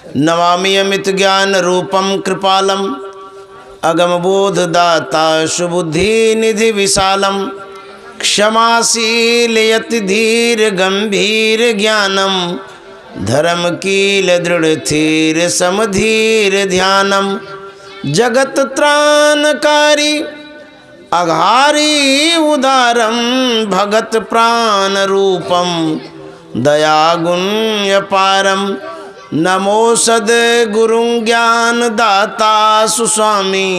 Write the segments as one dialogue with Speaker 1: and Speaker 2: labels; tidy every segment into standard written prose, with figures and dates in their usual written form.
Speaker 1: नमामि अमित ज्ञान रूपम कृपालम अगम बोध दाता सुबुद्धि निधि विशालम क्षमाशील यति धीर गंभीर ज्ञानम धर्म कील दृढ़ थीर समधीर ध्यानम जगत त्राणकारी अघारी उदारम भगत प्राण रूपम दयागुण्य पारम नमो सद्गुरुं ज्ञान दाता सुस्वामी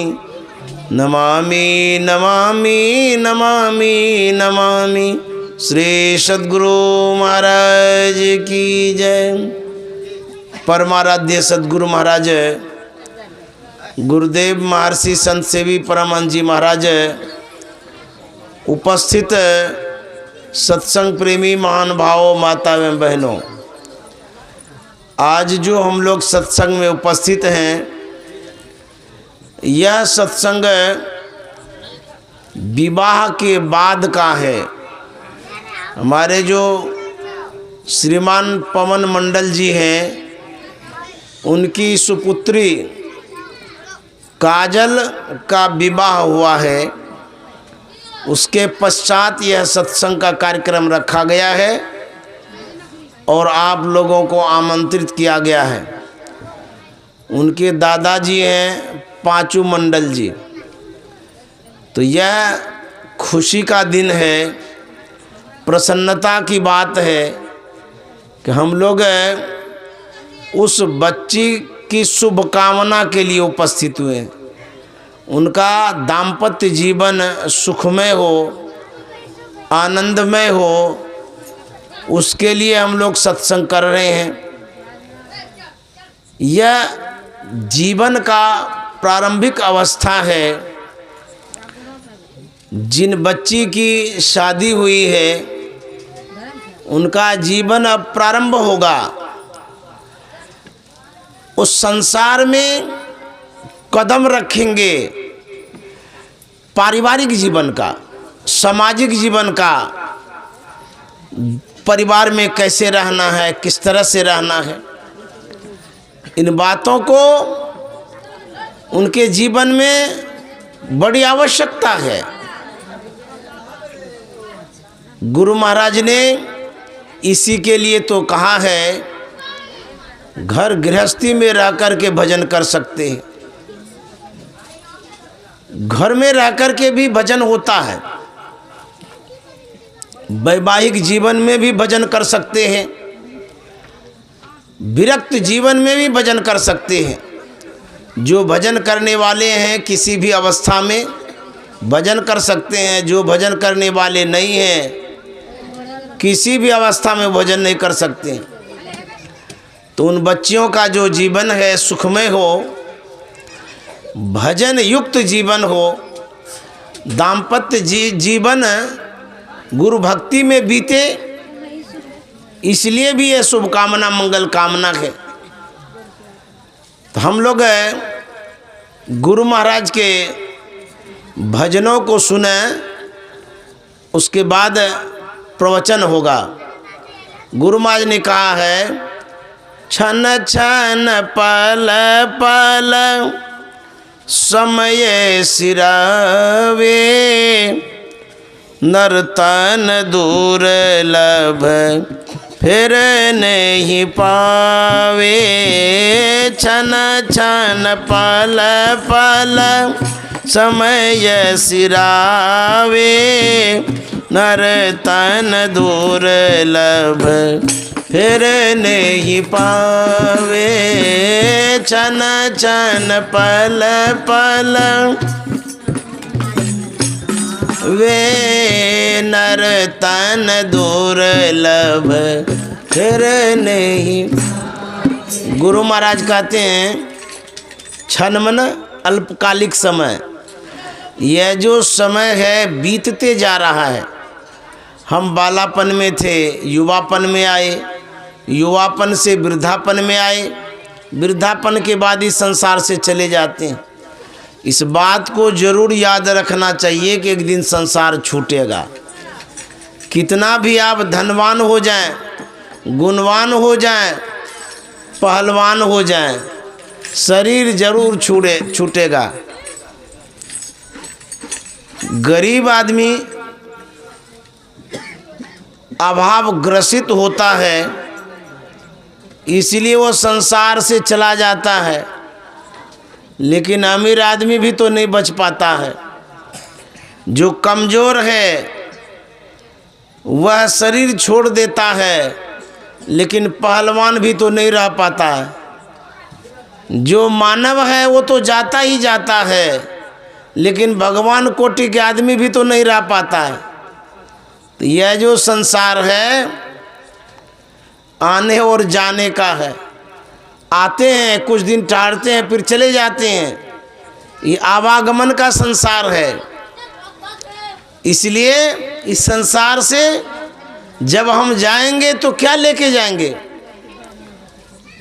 Speaker 1: नमामि नमामि नमामि नमामि। श्री सद्गुरु महाराज की जय। परमाराध्य सद्गुरु महाराज गुरुदेव महर्षि संत सेवी परमहंस जी महाराज, उपस्थित सत्संग प्रेमी महान भावों, माता एवं बहनों, आज जो हम लोग सत्संग में उपस्थित हैं, यह सत्संग विवाह के बाद का है। हमारे जो श्रीमान पवन मंडल जी हैं, उनकी सुपुत्री काजल का विवाह हुआ है। उसके पश्चात यह सत्संग का कार्यक्रम रखा गया है और आप लोगों को आमंत्रित किया गया है। उनके दादाजी हैं पांचू मंडल जी। तो यह खुशी का दिन है, प्रसन्नता की बात है कि हम लोग उस बच्ची की शुभकामना के लिए उपस्थित हुए। उनका दाम्पत्य जीवन सुखमय हो, आनंदमय हो, उसके लिए हम लोग सत्संग कर रहे हैं। यह जीवन का प्रारंभिक अवस्था है। जिन बच्ची की शादी हुई है, उनका जीवन अब प्रारंभ होगा। उस संसार में कदम रखेंगे, पारिवारिक जीवन का, सामाजिक जीवन का, परिवार में कैसे रहना है, किस तरह से रहना है, इन बातों को उनके जीवन में बड़ी आवश्यकता है। गुरु महाराज ने इसी के लिए तो कहा है, घर गृहस्थी में रह कर के भजन कर सकते हैं। घर में रह कर के भी भजन होता है, वैवाहिक जीवन में भी भजन कर सकते हैं, विरक्त जीवन में भी भजन कर सकते हैं। जो भजन करने वाले हैं किसी भी अवस्था में भजन कर सकते हैं। जो भजन करने वाले नहीं हैं, किसी भी अवस्था में भजन नहीं कर सकते। तो उन बच्चियों का जो जीवन है सुखमय हो, भजन युक्त जीवन हो, दाम्पत्य जीवन गुरु भक्ति में बीते, इसलिए भी यह शुभकामना मंगल कामना है। तो हम लोग गुरु महाराज के भजनों को सुने, उसके बाद प्रवचन होगा। गुरु महाराज ने कहा है, छन छन पल पल समय सिरावे, नर्तन दुर्लभ फिर नहीं पावे। छन छन पल पल समय सिरावे, नर्तन दुर्लभ फिर नहीं पावे। छन छन पल पल वे नर्तन दुर्लभ फिर नहीं। गुरु महाराज कहते हैं, क्षण मन अल्पकालिक समय। यह जो समय है बीतते जा रहा है। हम बालापन में थे, युवापन में आए, युवापन से वृद्धापन में आए, वृद्धापन के बाद इस संसार से चले जाते हैं। इस बात को जरूर याद रखना चाहिए कि एक दिन संसार छूटेगा। कितना भी आप धनवान हो जाएं, गुणवान हो जाएं, पहलवान हो जाएं, शरीर जरूर छूटेगा। गरीब आदमी अभाव ग्रसित होता है, इसलिए वो संसार से चला जाता है। लेकिन अमीर आदमी भी तो नहीं बच पाता है। जो कमज़ोर है वह शरीर छोड़ देता है, लेकिन पहलवान भी तो नहीं रह पाता है। जो मानव है वो तो जाता ही जाता है, लेकिन भगवान कोटि के आदमी भी तो नहीं रह पाता है। तो यह जो संसार है आने और जाने का है। आते हैं, कुछ दिन ठहरते हैं, फिर चले जाते हैं। ये आवागमन का संसार है। इसलिए इस संसार से जब हम जाएंगे तो क्या लेके जाएंगे?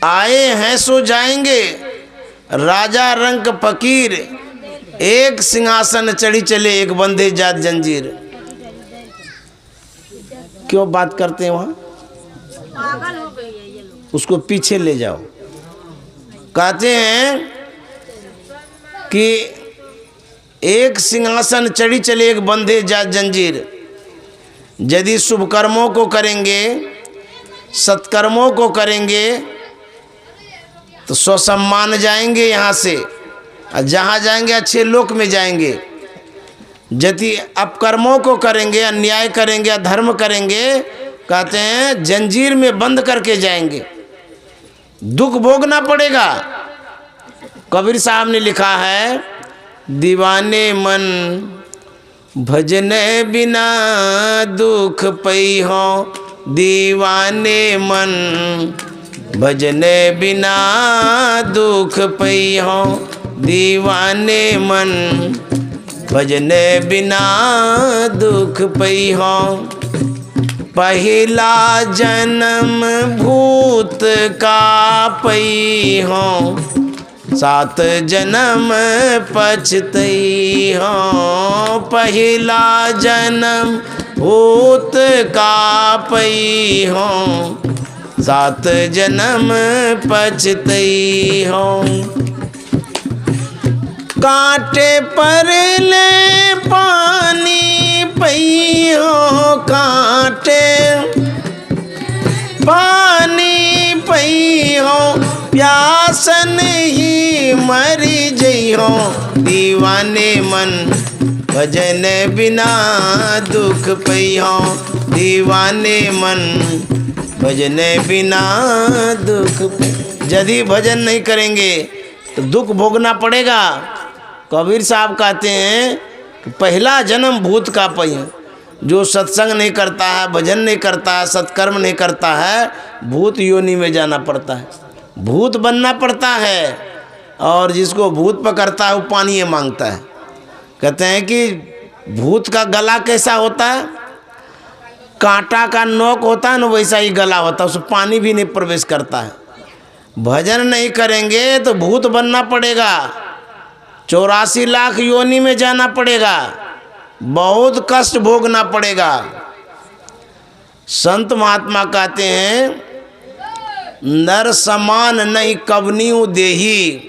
Speaker 1: आए हैं सो जाएंगे। राजा रंक फकीर, एक सिंहासन चढ़ी चले, एक बंधे जात जंजीर। क्यों बात करते हैं वहाँ? उसको पीछे ले जाओ। कहते हैं कि एक सिंहासन चढ़ी चले, एक बंधे जात जंजीर। यदि शुभ कर्मों को करेंगे, सत्कर्मों को करेंगे तो स्वसम्मान जाएंगे यहाँ से, और जहाँ जाएंगे अच्छे लोक में जाएंगे। यदि अपकर्मों को करेंगे, अन्याय करेंगे, अधर्म करेंगे, कहते हैं जंजीर में बंद करके जाएंगे, दुख भोगना पड़ेगा। कबीर साहब ने लिखा है, दीवाने मन भजने बिना दुख पई हो, दीवाने मन भजने बिना दुख पई हो, दीवाने मन भजने बिना दुख पई हो। पहला जन्म भूत का पई हो, 7 जन्म पछतई हो। पहला जन्म भूत का पई हो, 7 जन्म पछतई हो। कांटे पर ले पानी पई हो, कांटे पानी पई हो, प्यासन ही मरी जई हो। दीवाने मन भजन बिना दुख पई हो, दीवाने मन भजन बिना दुख पई। यदि भजन नहीं करेंगे तो दुख भोगना पड़ेगा। कबीर साहब कहते हैं कि पहला जन्म भूत का पई है। जो सत्संग नहीं करता है, भजन नहीं करता है, सत्कर्म नहीं करता है, भूत योनि में जाना पड़ता है, भूत बनना पड़ता है। और जिसको भूत पकड़ता है वो पानी मांगता है। कहते हैं कि भूत का गला कैसा होता है? कांटा का नोक होता है ना, वैसा ही गला होता है, उसमें पानी भी नहीं प्रवेश करता है। भजन नहीं करेंगे तो भूत बनना पड़ेगा, 84 लाख योनि में जाना पड़ेगा, बहुत कष्ट भोगना पड़ेगा। संत महात्मा कहते हैं, नर समान नहीं कवनियु देही,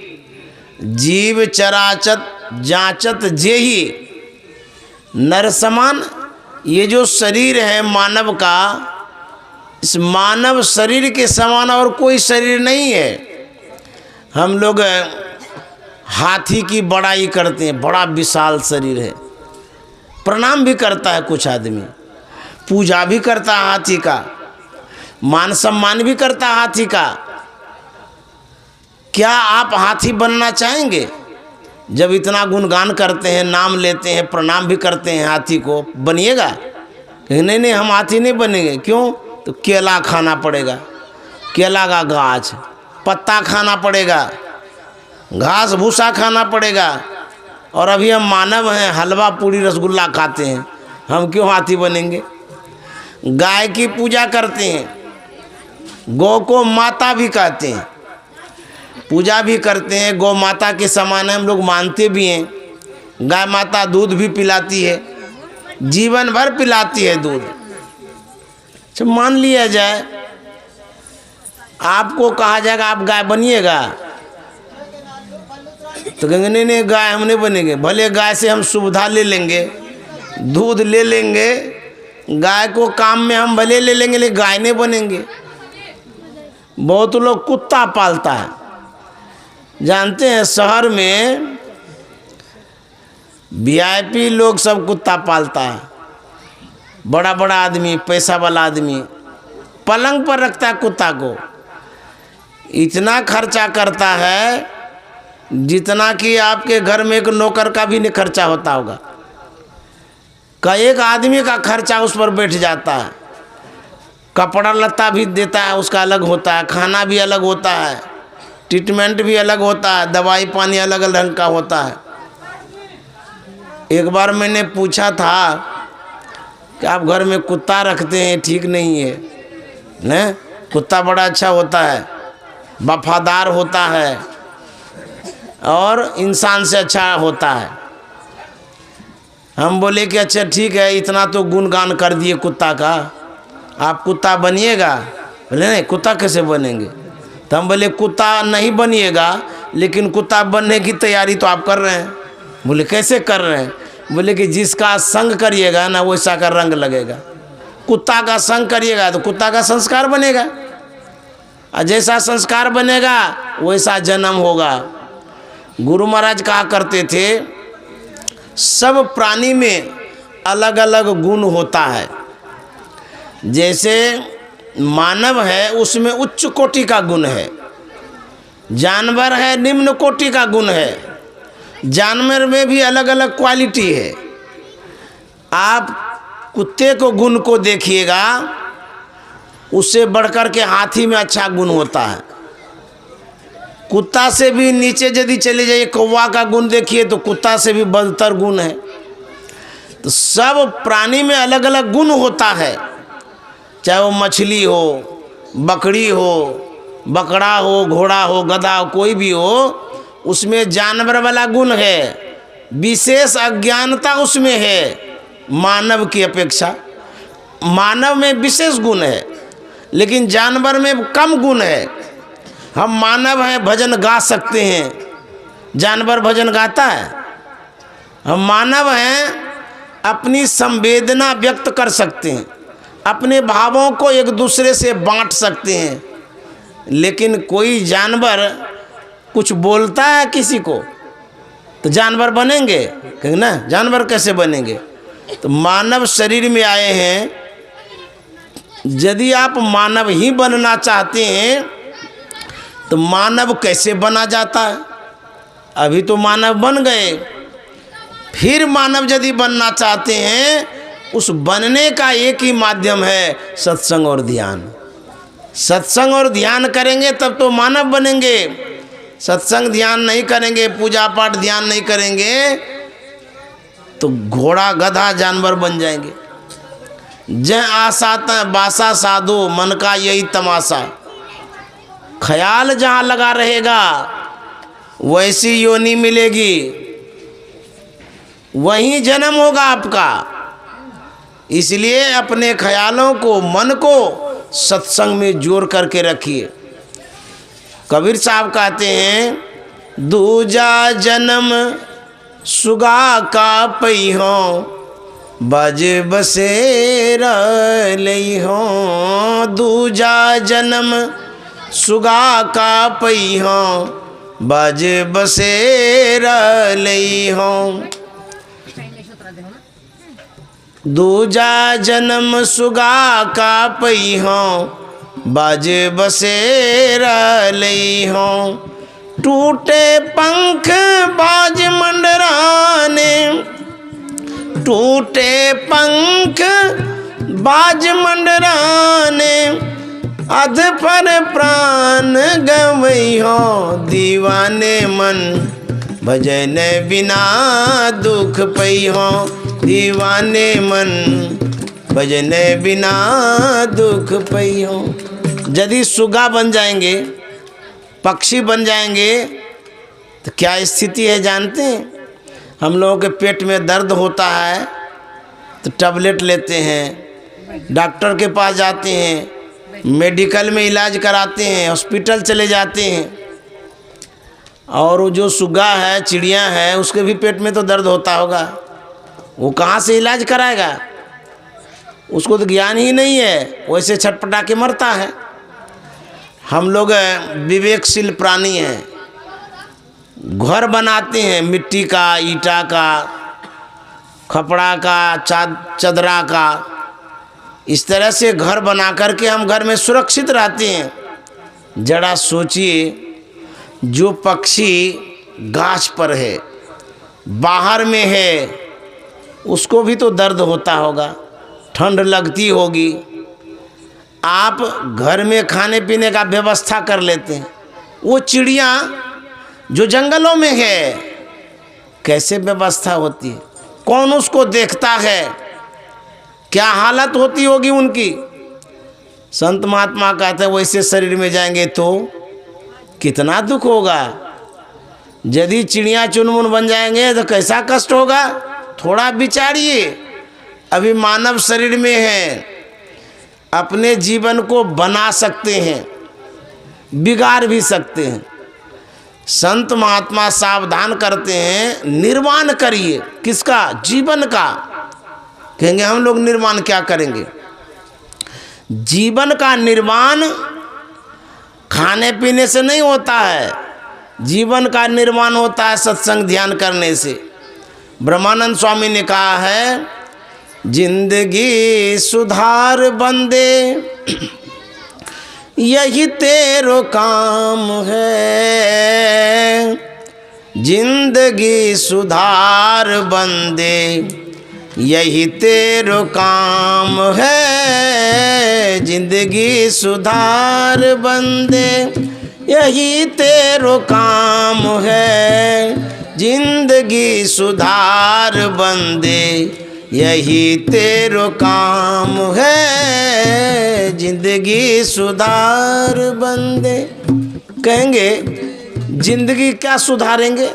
Speaker 1: जीव चराचत जांचत जेही। नर समान, ये जो शरीर है मानव का, इस मानव शरीर के समान और कोई शरीर नहीं है। हम लोग हाथी की बड़ाई करते हैं, बड़ा विशाल शरीर है, प्रणाम भी करता है कुछ आदमी, पूजा भी करता है हाथी का, मान सम्मान भी करता है हाथी का। क्या आप हाथी बनना चाहेंगे? जब इतना गुणगान करते हैं, नाम लेते हैं, प्रणाम भी करते हैं हाथी को, बनिएगा? नहीं नहीं, हम हाथी नहीं बनेंगे। क्यों? तो केला खाना पड़ेगा, केला का गाछ, पत्ता खाना पड़ेगा, घास भूसा खाना पड़ेगा। और अभी हम मानव हैं, हलवा पूड़ी रसगुल्ला खाते हैं, हम क्यों हाथी बनेंगे? गाय की पूजा करते हैं, गौ को माता भी कहते हैं, पूजा भी करते हैं, गौ माता के समान हम लोग मानते भी हैं। गाय माता दूध भी पिलाती है, जीवन भर पिलाती है दूध। मान लिया जाए आपको कहा जाएगा आप गाय बनिएगा, तो कहेंगे नहीं नहीं गाय हम नहीं बनेंगे। भले गाय से हम सुविधा ले लेंगे, दूध ले लेंगे, गाय को काम में हम भले ले लेंगे, लेकिन गाय नहीं बनेंगे। बहुत लोग कुत्ता पालता है, जानते हैं शहर में वीआईपी लोग सब कुत्ता पालता है। बड़ा बड़ा आदमी, पैसा वाला आदमी पलंग पर रखता है कुत्ता को, इतना खर्चा करता है जितना कि आपके घर में एक नौकर का भी नहीं खर्चा होता होगा। का एक आदमी का खर्चा उस पर बैठ जाता है। कपड़ा लत्ता भी देता है, उसका अलग होता है, खाना भी अलग होता है, ट्रीटमेंट भी अलग होता है, दवाई पानी अलग अलग ढंग का होता है। एक बार मैंने पूछा था कि आप घर में कुत्ता रखते हैं, ठीक नहीं है न? कुत्ता बड़ा अच्छा होता है, वफादार होता है और इंसान से अच्छा होता है। हम बोले कि अच्छा ठीक है, इतना तो गुणगान कर दिए कुत्ता का, आप कुत्ता बनिएगा? बोले नहीं, कुत्ता कैसे बनेंगे? तो हम बोले कुत्ता नहीं बनिएगा, लेकिन कुत्ता बनने की तैयारी तो आप कर रहे हैं। बोले कैसे कर रहे हैं? बोले कि जिसका संग करिएगा ना वैसा का रंग लगेगा। कुत्ता का संग करिएगा तो कुत्ता का संस्कार बनेगा, और जैसा संस्कार बनेगा वैसा जन्म होगा। गुरु महाराज कहा करते थे सब प्राणी में अलग अलग गुण होता है। जैसे मानव है उसमें उच्च कोटि का गुण है, जानवर है निम्न कोटि का गुण है, जानवर में भी अलग अलग क्वालिटी है। आप कुत्ते को गुण को देखिएगा, उससे बढ़कर के हाथी में अच्छा गुण होता है। कुत्ता से भी नीचे यदि चले जाइए, कौवा का गुण देखिए तो कुत्ता से भी बदतर गुण है। तो सब प्राणी में अलग अलग गुण होता है, चाहे वो मछली हो, बकरी हो, बकरा हो, घोड़ा हो, गधा हो, कोई भी हो, उसमें जानवर वाला गुण है, विशेष अज्ञानता उसमें है मानव की अपेक्षा। मानव में विशेष गुण है लेकिन जानवर में कम गुण है। हम मानव हैं, भजन गा सकते हैं, जानवर भजन गाता है। हम मानव हैं, अपनी संवेदना व्यक्त कर सकते हैं, अपने भावों को एक दूसरे से बांट सकते हैं। लेकिन कोई जानवर कुछ बोलता है किसी को तो जानवर बनेंगे? कहेंगे ना, जानवर कैसे बनेंगे? तो मानव शरीर में आए हैं, यदि आप मानव ही बनना चाहते हैं तो मानव कैसे बना जाता है? अभी तो मानव बन गए, फिर मानव यदि बनना चाहते हैं, उस बनने का एक ही माध्यम है सत्संग और ध्यान। सत्संग और ध्यान करेंगे तब तो मानव बनेंगे। सत्संग ध्यान नहीं करेंगे, पूजा पाठ ध्यान नहीं करेंगे, तो घोड़ा गधा जानवर बन जाएंगे। जय आशा बासा साधो, मन का यही तमाशा। ख्याल जहाँ लगा रहेगा वैसी योनि मिलेगी, वहीं जन्म होगा आपका। इसलिए अपने ख्यालों को, मन को सत्संग में जोड़ करके रखिए। कबीर साहब कहते हैं दूजा जन्म सुगा का पहियो, बज बसेर लइहो। दूजा जन्म सुगा का पहियो, बज बसेर लइहो। दूजा जन्म सुगा का पहियो, बाज बसेर लइहो। टूटे पंख बाज मंडराने, टूटे पंख बाज मंडराने। अध पर प्राण गवैहो, दीवाने मन भजन बिना दुख पैहो। दीवाने मन भजन बिना दुख पैहो। यदि सुगा बन जाएंगे, पक्षी बन जाएंगे, तो क्या स्थिति है जानते हैं? हम लोगों के पेट में दर्द होता है तो टैबलेट लेते हैं, डॉक्टर के पास जाते हैं, मेडिकल में इलाज कराते हैं, हॉस्पिटल चले जाते हैं, और वो जो सुग्गा है, चिड़िया है, उसके भी पेट में तो दर्द होता होगा, वो कहाँ से इलाज कराएगा? उसको तो ज्ञान ही नहीं है, वैसे छटपटा के मरता है। हम लोग विवेकशील प्राणी हैं, घर बनाते हैं मिट्टी का, ईटा का, खपड़ा का, चदरा का, इस तरह से घर बना करके हम घर में सुरक्षित रहते हैं। जरा सोचिए, जो पक्षी गाछ पर है, बाहर में है, उसको भी तो दर्द होता होगा, ठंड लगती होगी। आप घर में खाने पीने का व्यवस्था कर लेते हैं, वो चिड़िया जो जंगलों में है, कैसे व्यवस्था होती है? कौन उसको देखता है? क्या हालत होती होगी उनकी? संत महात्मा कहते हैं वैसे शरीर में जाएंगे तो कितना दुख होगा। यदि चिड़िया चुनमुन बन जाएंगे तो कैसा कष्ट होगा, थोड़ा विचारिए। अभी मानव शरीर में है, अपने जीवन को बना सकते हैं, बिगाड़ भी सकते हैं। संत महात्मा सावधान करते हैं, निर्माण करिए। किसका? जीवन का। कहेंगे हम लोग निर्माण क्या करेंगे? जीवन का निर्माण खाने पीने से नहीं होता है, जीवन का निर्माण होता है सत्संग ध्यान करने से। ब्रह्मानंद स्वामी ने कहा है, जिंदगी सुधार बंदे यही तेरो काम है, जिंदगी सुधार बंदे यही तेरो काम है, जिंदगी सुधार बंदे यही तेरो काम है, जिंदगी सुधार बंदे यही तेरो काम है, जिंदगी सुधार बंदे। कहेंगे जिंदगी क्या सुधारेंगे?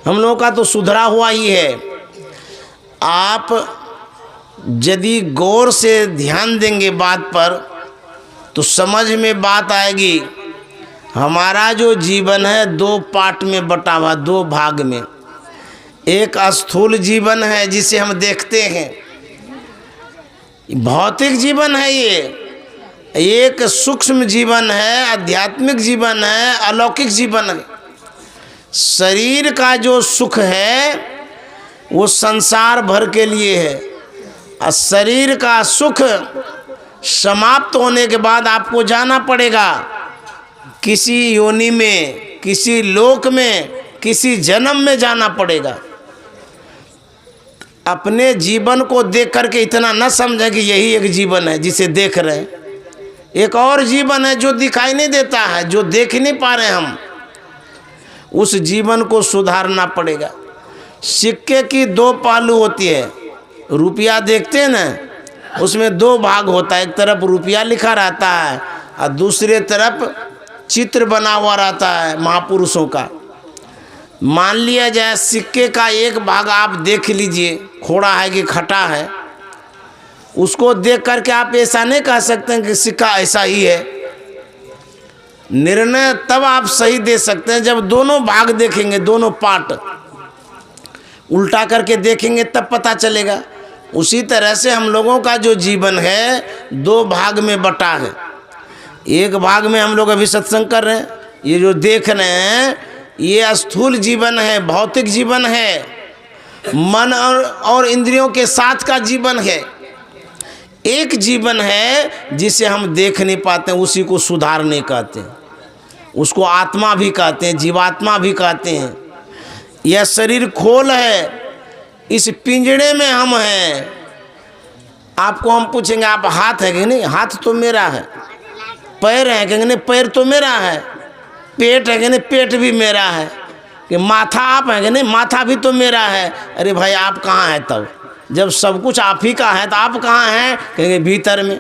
Speaker 1: हम लोगों का तो सुधरा हुआ ही है। आप यदि गौर से ध्यान देंगे बात पर तो समझ में बात आएगी। हमारा जो जीवन है दो पार्ट में बटा हुआ, दो भाग में। एक स्थूल जीवन है जिसे हम देखते हैं, भौतिक जीवन है ये। एक सूक्ष्म जीवन है, आध्यात्मिक जीवन है, अलौकिक जीवन है। शरीर का जो सुख है वो संसार भर के लिए है, और शरीर का सुख समाप्त होने के बाद आपको जाना पड़ेगा किसी योनि में, किसी लोक में, किसी जन्म में जाना पड़ेगा। अपने जीवन को देख करके इतना न समझें कि यही एक जीवन है जिसे देख रहे हैं। एक और जीवन है जो दिखाई नहीं देता है, जो देख नहीं पा रहे हम। उस जीवन को सुधारना पड़ेगा। सिक्के की दो पहलू होती है। रुपया देखते हैं ना, उसमें दो भाग होता है। एक तरफ रुपया लिखा रहता है और दूसरे तरफ चित्र बना हुआ रहता है महापुरुषों का। मान लिया जाए सिक्के का एक भाग आप देख लीजिए, खोड़ा है कि खटा है, उसको देख करके आप ऐसा नहीं कह सकते कि सिक्का ऐसा ही है। निर्णय तब आप सही दे सकते हैं जब दोनों भाग देखेंगे, दोनों पार्ट उल्टा करके देखेंगे, तब पता चलेगा। उसी तरह से हम लोगों का जो जीवन है दो भाग में बटा है। एक भाग में हम लोग अभी सत्संग कर रहे हैं, ये जो देख रहे हैं ये स्थूल जीवन है, भौतिक जीवन है, मन और इंद्रियों के साथ का जीवन है। एक जीवन है जिसे हम देख नहीं पाते, उसी को सुधारने कहते हैं, उसको आत्मा भी कहते हैं, जीवात्मा भी कहते हैं। यह शरीर खोल है, इस पिंजड़े में हम हैं। आपको हम पूछेंगे आप हाथ है कि नहीं? हाथ तो मेरा है। पैर है कि नहीं? पैर तो मेरा है। पेट है कि नहीं? पेट भी मेरा है। कि माथा आप है कि नहीं? माथा भी तो मेरा है। अरे भाई आप कहाँ हैं तब? जब सब कुछ आप ही का है तो आप कहाँ हैं? कहेंगे भीतर में।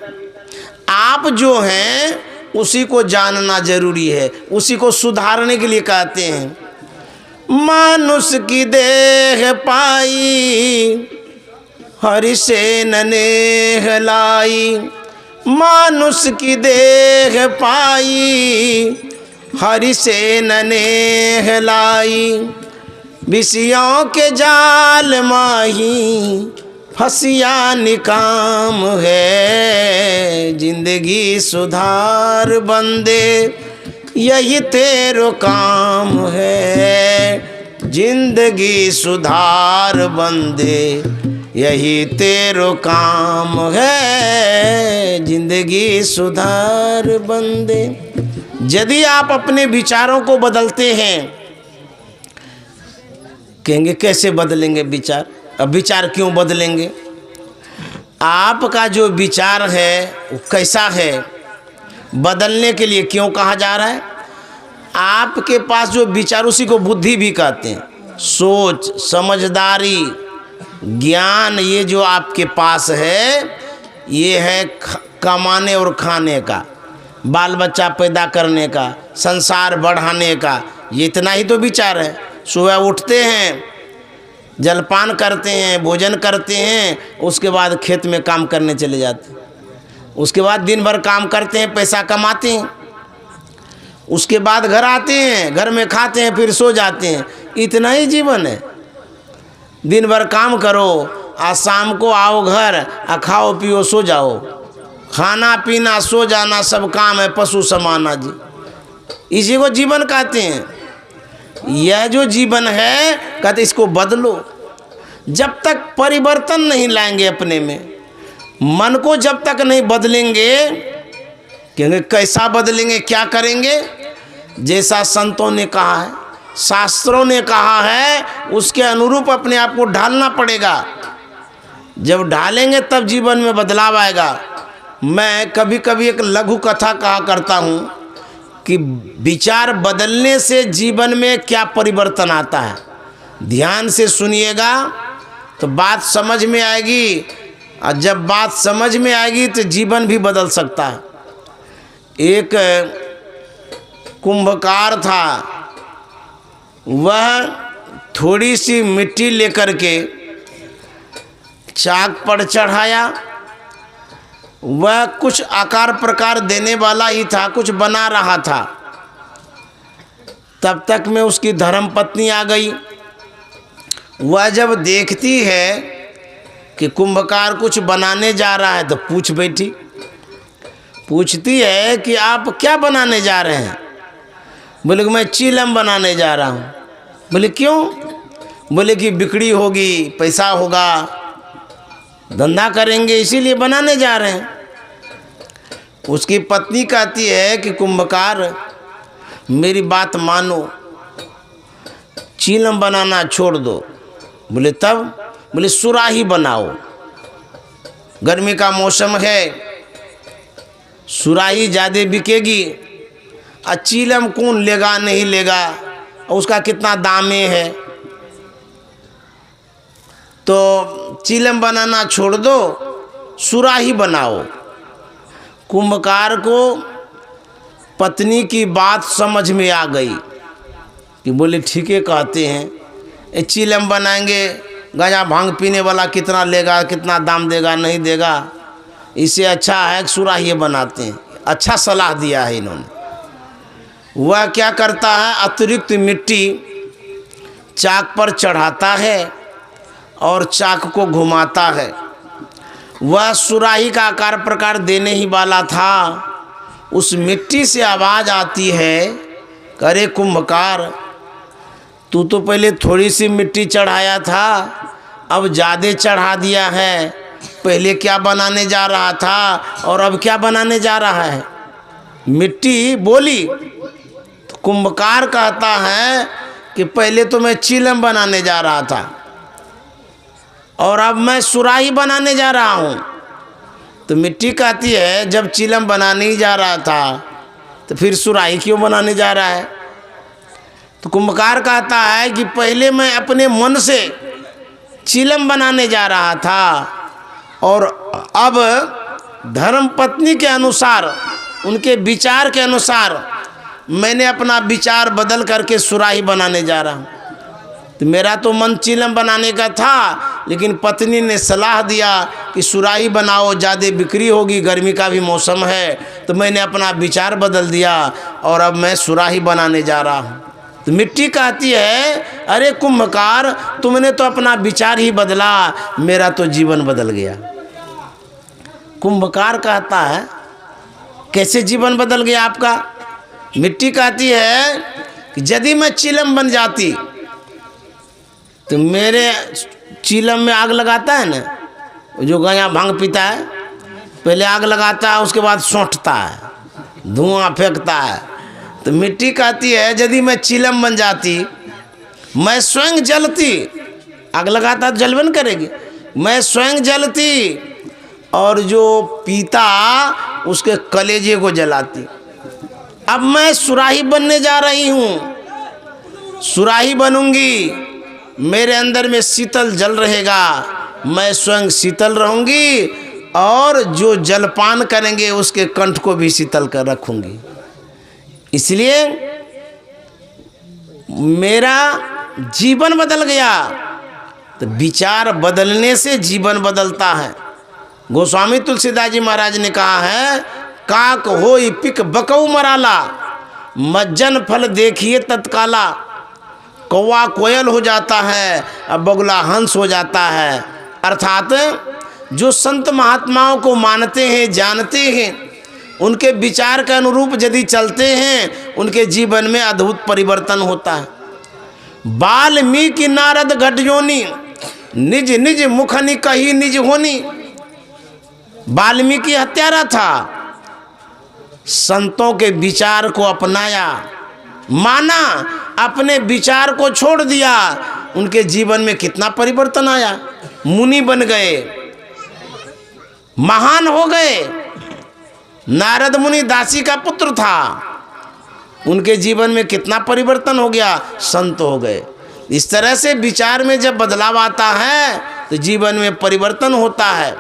Speaker 1: आप जो हैं उसी को जानना जरूरी है, उसी को सुधारने के लिए कहते हैं। मानुष की देह पाई हरि से नेह लाई, मानुष की देह पाई, हरि से ननेह लाई। विषयों के जाल माही, फसिया निकाम है। जिंदगी सुधार बंदे, यही तेरो काम है। जिंदगी सुधार बंदे, यही तेरो काम है। जिंदगी सुधार बंदे। यदि आप अपने विचारों को बदलते हैं, कहेंगे कैसे बदलेंगे विचार? अब विचार क्यों बदलेंगे? आपका जो विचार है वो कैसा है, बदलने के लिए क्यों कहा जा रहा है? आपके पास जो विचार, उसी को बुद्धि भी कहते हैं। सोच, समझदारी, ज्ञान, ये जो आपके पास है, ये है कमाने और खाने का, बाल बच्चा पैदा करने का, संसार बढ़ाने का। ये इतना ही तो विचार है। सुबह उठते हैं, जलपान करते हैं, भोजन करते हैं, उसके बाद खेत में काम करने चले जाते हैं। उसके बाद दिन भर काम करते हैं, पैसा कमाते हैं। उसके बाद घर आते हैं, घर में खाते हैं, फिर सो जाते हैं। इतना ही जीवन है। दिन भर काम करो, आज शाम को आओ घर, खाओ पियो सो जाओ। खाना पीना सो जाना सब काम है, पशु समाना जी। इसी को जीवन कहते हैं। यह जो जीवन है, कहते इसको बदलो। जब तक परिवर्तन नहीं लाएंगे अपने में, मन को जब तक नहीं बदलेंगे, कहेंगे कैसा बदलेंगे, क्या करेंगे? जैसा संतों ने कहा है, शास्त्रों ने कहा है, उसके अनुरूप अपने आप को ढालना पड़ेगा। जब ढालेंगे तब जीवन में बदलाव आएगा। मैं कभी कभी एक लघु कथा कहा करता हूँ कि विचार बदलने से जीवन में क्या परिवर्तन आता है। ध्यान से सुनिएगा तो बात समझ में आएगी, और जब बात समझ में आएगी तो जीवन भी बदल सकता है। एक कुंभकार था, वह थोड़ी सी मिट्टी लेकर के चाक पर चढ़ाया। वह कुछ आकार प्रकार देने वाला ही था, कुछ बना रहा था। तब तक में उसकी धर्मपत्नी आ गई। वह जब देखती है कि कुंभकार कुछ बनाने जा रहा है तो पूछ बैठी। पूछती है कि आप क्या बनाने जा रहे हैं? बोले कि मैं चीलम बनाने जा रहा हूँ। बोले क्यों? बोले कि बिक्री होगी, पैसा होगा, धंधा करेंगे, इसीलिए बनाने जा रहे हैं। उसकी पत्नी कहती है कि कुंभकार मेरी बात मानो, चीलम बनाना छोड़ दो। बोले तब? बोले सुराही बनाओ, गर्मी का मौसम है, सुराही ज़्यादा बिकेगी। और चीलम कौन लेगा, नहीं लेगा, उसका कितना दामे है। तो चीलम बनाना छोड़ दो, सुराही बनाओ। कुंभकार को पत्नी की बात समझ में आ गई कि बोले ठीक है कहते हैं, ये चीलम बनाएंगे, गांजा भांग पीने वाला कितना लेगा, कितना दाम देगा, नहीं देगा, इससे अच्छा है कि सुराही बनाते हैं। अच्छा सलाह दिया है इन्होंने। वह क्या करता है, अतिरिक्त मिट्टी चाक पर चढ़ाता है और चाक को घुमाता है। वह सुराही का आकार प्रकार देने ही वाला था। उस मिट्टी से आवाज़ आती है, अरे कुंभकार तू तो पहले थोड़ी सी मिट्टी चढ़ाया था, अब ज़्यादा चढ़ा दिया है। पहले क्या बनाने जा रहा था और अब क्या बनाने जा रहा है? मिट्टी बोली। तो कुंभकार कहता है कि पहले तो मैं चीलम बनाने जा रहा था और अब मैं सुराही बनाने जा रहा हूँ। तो मिट्टी कहती है जब चीलम बनाने ही जा रहा था तो फिर सुराही क्यों बनाने जा रहा है? तो कुंभकार कहता है कि पहले मैं अपने मन से चीलम बनाने जा रहा था और अब धर्मपत्नी के अनुसार, उनके विचार के अनुसार मैंने अपना विचार बदल करके सुराही बनाने जा रहा हूँ। तो मेरा तो मन चीलम बनाने का था, लेकिन पत्नी ने सलाह दिया कि सुराही बनाओ, ज़्यादा बिक्री होगी, गर्मी का भी मौसम है। तो मैंने अपना विचार बदल दिया और अब मैं सुराही बनाने जा रहा हूँ। तो मिट्टी कहती है, अरे कुंभकार, तुमने तो अपना विचार ही बदला, मेरा तो जीवन बदल गया। कुंभकार कहता है, कैसे जीवन बदल गया आपका? मिट्टी कहती है कि यदि मैं चिलम बन जाती तो मेरे चिलम में आग लगाता है ना, जो गया भांग पीता है, पहले आग लगाता है, उसके बाद सौंठता है, धुआं फेंकता है। तो मिट्टी कहती है, यदि मैं चिलम बन जाती, मैं स्वयं जलती, आग लगाता तो जलबन करेगी, मैं स्वयं जलती और जो पीता उसके कलेजे को जलाती। अब मैं सुराही बनने जा रही हूँ, सुराही बनूंगी, मेरे अंदर में शीतल जल रहेगा, मैं स्वयं शीतल रहूंगी और जो जलपान करेंगे उसके कंठ को भी शीतल कर रखूंगी। इसलिए मेरा जीवन बदल गया। तो विचार बदलने से जीवन बदलता है। गोस्वामी तुलसीदास जी महाराज ने कहा है, काक होई पिक बकऊ मराला, मज्जन फल देखिए तत्काला। कौवा कोयल हो जाता है, अब बगुला हंस हो जाता है। अर्थात जो संत महात्माओं को मानते हैं, जानते हैं, उनके विचार के अनुरूप यदि चलते हैं, उनके जीवन में अद्भुत परिवर्तन होता है। वाल्मीकि नारद घटयोनी, निज निज मुखनि कही निज होनी। वाल्मीकि हत्यारा था, संतों के विचार को अपनाया, माना, अपने विचार को छोड़ दिया, उनके जीवन में कितना परिवर्तन आया। मुनि बन गए, महान हो गए। नारद मुनि दासी का पुत्र था, उनके जीवन में कितना परिवर्तन हो गया, संत हो गए। इस तरह से विचार में जब बदलाव आता है तो जीवन में परिवर्तन होता है।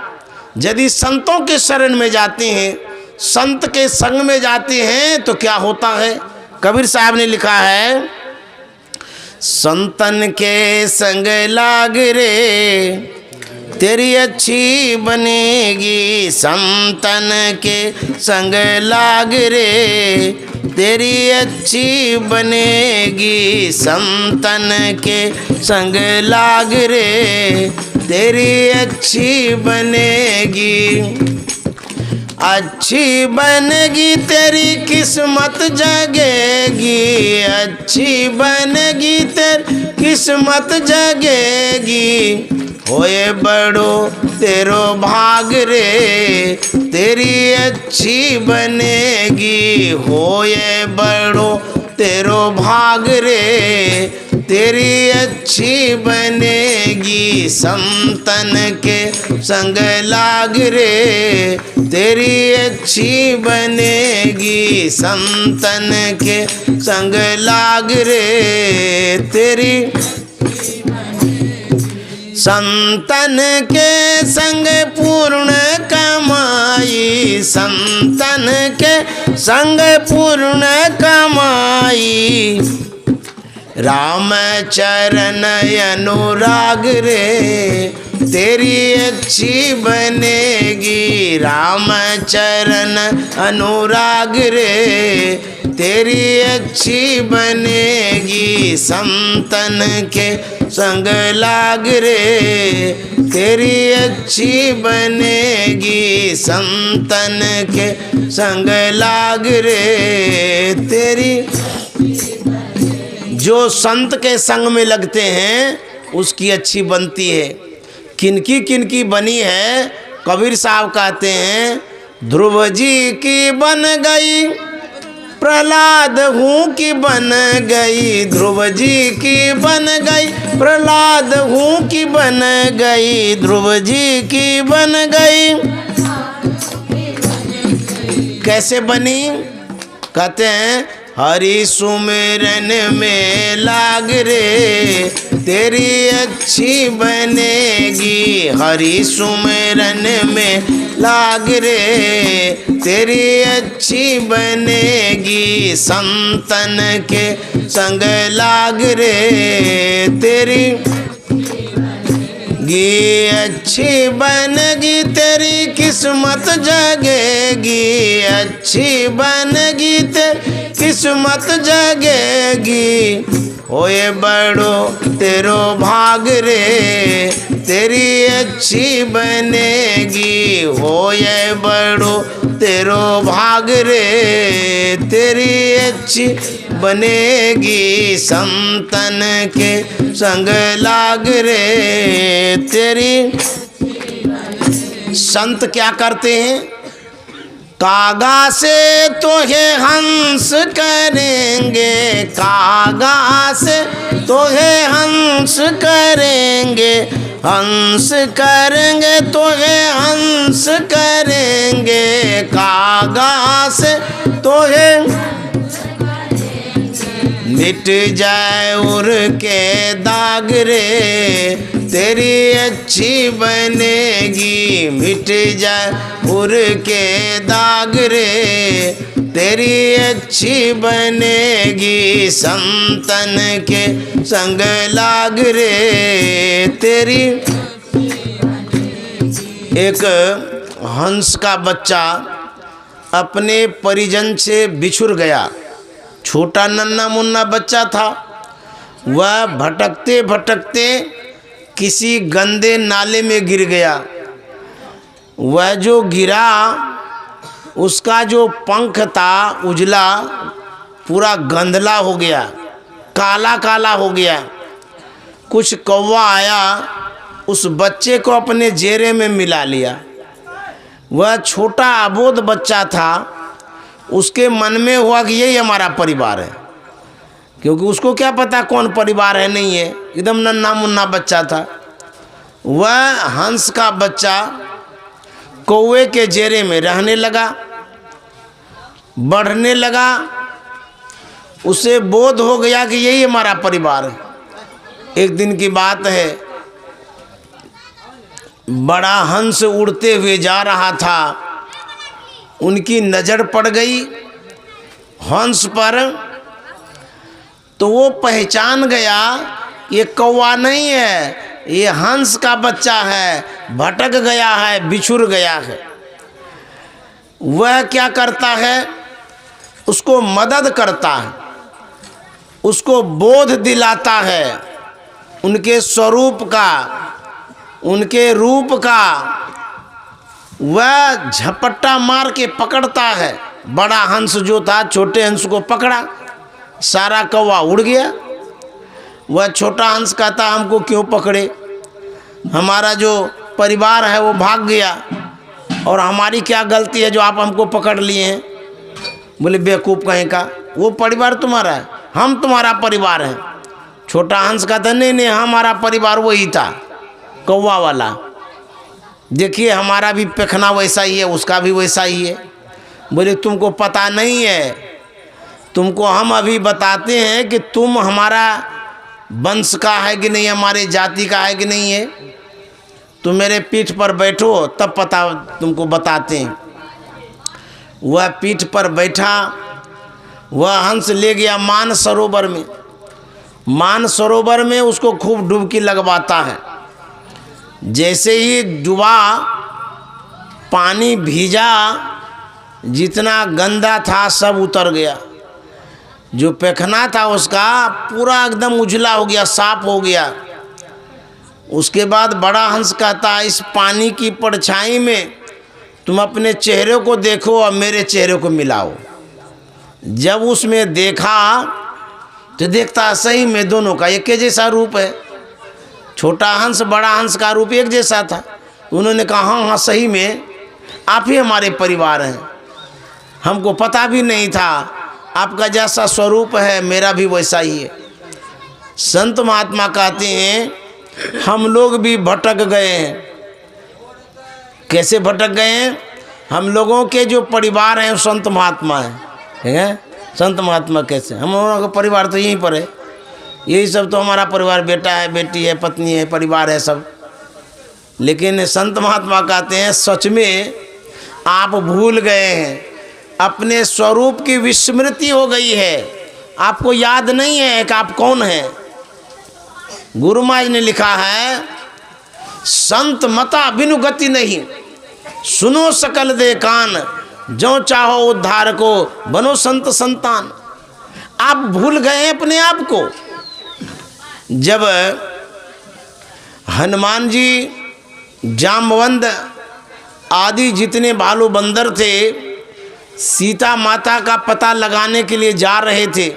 Speaker 1: यदि संतों के शरण में जाते हैं, संत के संग में जाते हैं तो क्या होता है? कबीर साहब ने लिखा है, संतन के संग लाग रे तेरी अच्छी बनेगी, संतन के संग लाग रे तेरी अच्छी बनेगी, संतन के संग लाग रे तेरी अच्छी बनेगी। अच्छी बनेगी तेरी किस्मत जगेगी, अच्छी बनेगी तेरी किस्मत जगेगी। होए बड़ो तेरो भाग रे तेरी अच्छी बनेगी, होए बड़ो तेरो भाग रे तेरी अच्छी बनेगी। संतन के संग लाग रे तेरी अच्छी बनेगी, संतन के संग लाग रे तेरी। संतन के संग पूर्ण कमाई, संतन के संग पूर्ण कमाई। राम चरण अनुराग रे तेरी अच्छी बनेगी, राम चरण अनुराग रे तेरी अच्छी बनेगी। संतन के संग लाग रे तेरी अच्छी बनेगी, संतन के संग लाग रे तेरी। जो संत के संग में लगते हैं उसकी अच्छी बनती है। किनकी बनी है? कबीर साहब कहते हैं, ध्रुव जी की बन गई, प्रहलाद हूँ की बन गई, ध्रुव जी की बन गई, प्रहलाद हूँ की बन गई, ध्रुव जी की बन गई। कैसे बनी? कहते हैं, हरि सुमिरन में लाग रे तेरी अच्छी बनेगी, हरि सुमिरन में लाग रे तेरी अच्छी बनेगी। संतन के संग लाग रे तेरी। अच्छी बनेगी तेरी किस्मत जगेगी, अच्छी बनेगी तेरी किस्मत जगेगी। होए बड़ो तेरो भाग रे तेरी अच्छी बनेगी, होए बड़ो तेरो भाग रे तेरी अच्छी बनेगी। संतन के संग लाग रे तेरी। संत क्या करते हैं? कागा से तोहे हंस करेंगे, कागा से तोहे हंस करेंगे, हंस करेंगे तोहे हंस करेंगे। कागा से तोहे मिट जाए उर के दाग रे तेरी अच्छी बनेगी, मिट जाए उर के दाग रे तेरी अच्छी बनेगी। संतन के संग लाग रे तेरी। एक हंस का बच्चा अपने परिजन से बिछुड़ गया। छोटा नन्हा मुन्ना बच्चा था। वह भटकते भटकते किसी गंदे नाले में गिर गया। वह जो गिरा उसका जो पंख था उजला पूरा गंधला हो गया, काला काला हो गया। कुछ कौवा आया उस बच्चे को अपने जेरे में मिला लिया। वह छोटा अबोध बच्चा था। उसके मन में हुआ कि यही हमारा परिवार है, क्योंकि उसको क्या पता कौन परिवार है नहीं है, एकदम नन्हा मुन्ना बच्चा था। वह हंस का बच्चा कौवे के जेरे में रहने लगा, बढ़ने लगा। उसे बोध हो गया कि यही हमारा परिवार है। एक दिन की बात है, बड़ा हंस उड़ते हुए जा रहा था। उनकी नज़र पड़ गई हंस पर, तो वो पहचान गया ये कौवा नहीं है, ये हंस का बच्चा है, भटक गया है, बिछुड़ गया है। वह क्या करता है? उसको मदद करता है, उसको बोध दिलाता है उनके स्वरूप का, उनके रूप का। वह झपट्टा मार के पकड़ता है। बड़ा हंस जो था छोटे हंस को पकड़ा, सारा कौवा उड़ गया। वह छोटा हंस कहता हमको क्यों पकड़े, हमारा जो परिवार है वो भाग गया और हमारी क्या गलती है जो आप हमको पकड़ लिए हैं। बोले बेवकूफ़ कहीं का, वो परिवार तुम्हारा है, हम तुम्हारा परिवार है। छोटा हंस कहता नहीं नहीं हमारा परिवार वही था कौवा वाला, देखिए हमारा भी पेखना वैसा ही है, उसका भी वैसा ही है। बोले तुमको पता नहीं है, तुमको हम अभी बताते हैं कि तुम हमारा वंश का है कि नहीं, हमारे जाति का है कि नहीं है। तुम मेरे पीठ पर बैठो तब पता तुमको बताते हैं। वह पीठ पर बैठा। वह हंस ले गया मान सरोवर में। मान सरोवर में उसको खूब डुबकी लगवाता है। जैसे ही डूबा, पानी भीजा, जितना गंदा था सब उतर गया। जो पेखना था उसका पूरा एकदम उजला हो गया, साफ हो गया। उसके बाद बड़ा हंस कहता इस पानी की परछाई में तुम अपने चेहरे को देखो और मेरे चेहरे को मिलाओ। जब उसमें देखा तो देखता सही में दोनों का एक जैसा रूप है। छोटा हंस बड़ा हंस का रूप एक जैसा था। उन्होंने कहा हाँ हाँ सही में आप ही हमारे परिवार हैं, हमको पता भी नहीं था, आपका जैसा स्वरूप है मेरा भी वैसा ही है। संत महात्मा कहते हैं हम लोग भी भटक गए हैं। कैसे भटक गए हैं? हम लोगों के जो परिवार हैं संत महात्मा हैं, ठीक है। संत महात्मा कैसे? हम लोगों का परिवार तो यहीं पर है, यही सब तो हमारा परिवार, बेटा है, बेटी है, पत्नी है, परिवार है सब। लेकिन संत महात्मा कहते हैं सच में आप भूल गए हैं, अपने स्वरूप की विस्मृति हो गई है, आपको याद नहीं है कि आप कौन हैं। गुरु महाराज ने लिखा है संत मता बिनु गति नहीं, सुनो सकल दे कान, जो चाहो उद्धार को बनो संत संतान। आप भूल गए अपने आप को। जब हनुमान जी जामवंत आदि जितने भालू बंदर थे सीता माता का पता लगाने के लिए जा रहे थे,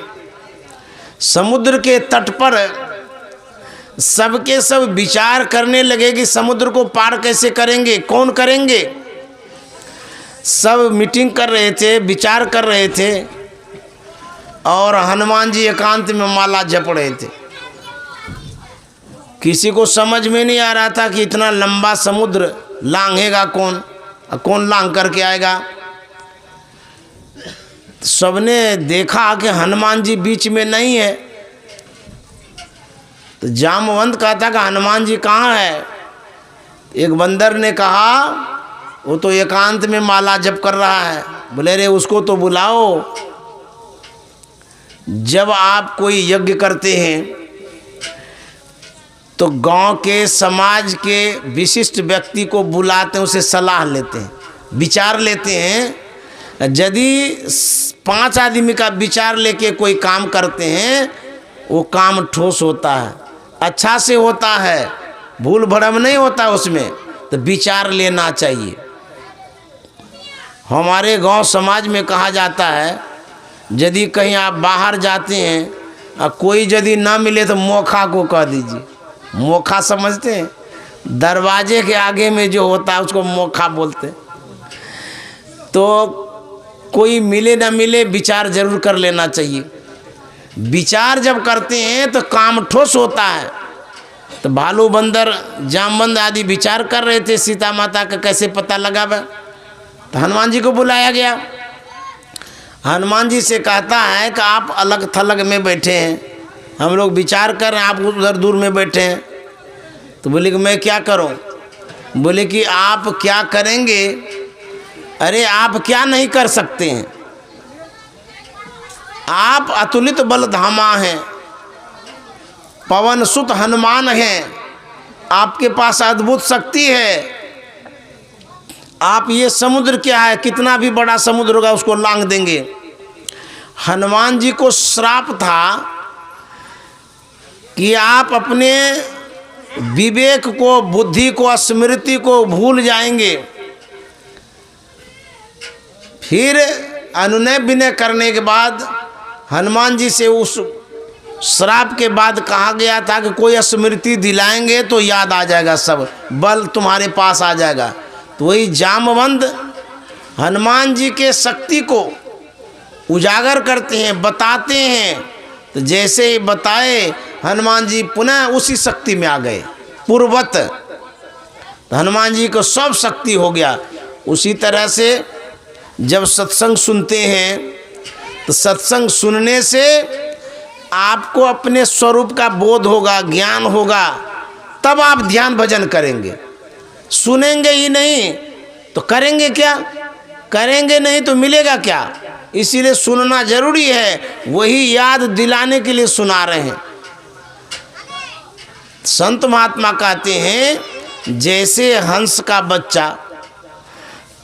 Speaker 1: समुद्र के तट पर सबके सब विचार करने लगे कि समुद्र को पार कैसे करेंगे, कौन करेंगे। सब मीटिंग कर रहे थे, विचार कर रहे थे, और हनुमान जी एकांत में माला जप रहे थे। किसी को समझ में नहीं आ रहा था कि इतना लंबा समुद्र लांघेगा कौन, कौन लांघ करके आएगा। सबने देखा कि हनुमान जी बीच में नहीं है, तो जामवंत कहता कि हनुमान जी कहाँ है। एक बंदर ने कहा वो तो एकांत में माला जप कर रहा है। बोले रे उसको तो बुलाओ। जब आप कोई यज्ञ करते हैं तो गांव के समाज के विशिष्ट व्यक्ति को बुलाते हैं, उसे सलाह लेते हैं, विचार लेते हैं। यदि 5 आदमी का विचार लेके कोई काम करते हैं वो काम ठोस होता है, अच्छा से होता है, भूल भरम नहीं होता उसमें। तो विचार लेना चाहिए। हमारे गांव समाज में कहा जाता है यदि कहीं आप बाहर जाते हैं और कोई यदि ना मिले तो मोखा को कह दीजिए। मोखा समझते हैं? दरवाजे के आगे में जो होता है उसको मोखा बोलते हैं। तो कोई मिले ना मिले विचार जरूर कर लेना चाहिए। विचार जब करते हैं तो काम ठोस होता है। तो भालू बंदर जामवंत आदि विचार कर रहे थे सीता माता का कैसे पता लगावे। तो हनुमान जी को बुलाया गया। हनुमान जी से कहता है कि आप अलग थलग में बैठे हैं, हम लोग विचार कर रहे हैं, आप उधर दूर में बैठे हैं। तो बोले कि मैं क्या करूं? बोले कि आप क्या करेंगे? अरे आप क्या नहीं कर सकते हैं, आप अतुलित बलधामा हैं, पवन सुत हनुमान हैं, आपके पास अद्भुत शक्ति है। आप ये समुद्र क्या है, कितना भी बड़ा समुद्र होगा उसको लांघ देंगे। हनुमान जी को श्राप था कि आप अपने विवेक को, बुद्धि को, स्मृति को भूल जाएंगे। फिर अनुनय विनय करने के बाद हनुमान जी से उस श्राप के बाद कहा गया था कि कोई स्मृति दिलाएंगे तो याद आ जाएगा, सब बल तुम्हारे पास आ जाएगा। तो वही जामवंत हनुमान जी के शक्ति को उजागर करते हैं, बताते हैं। तो जैसे ही बताए हनुमान जी पुनः उसी शक्ति में आ गए पूर्वत। तो हनुमान जी को सब शक्ति हो गया। उसी तरह से जब सत्संग सुनते हैं तो सत्संग सुनने से आपको अपने स्वरूप का बोध होगा, ज्ञान होगा, तब आप ध्यान भजन करेंगे। सुनेंगे ही नहीं तो करेंगे क्या? करेंगे नहीं तो मिलेगा क्या? इसीलिए सुनना जरूरी है। वही याद दिलाने के लिए सुना रहे हैं। संत महात्मा कहते हैं जैसे हंस का बच्चा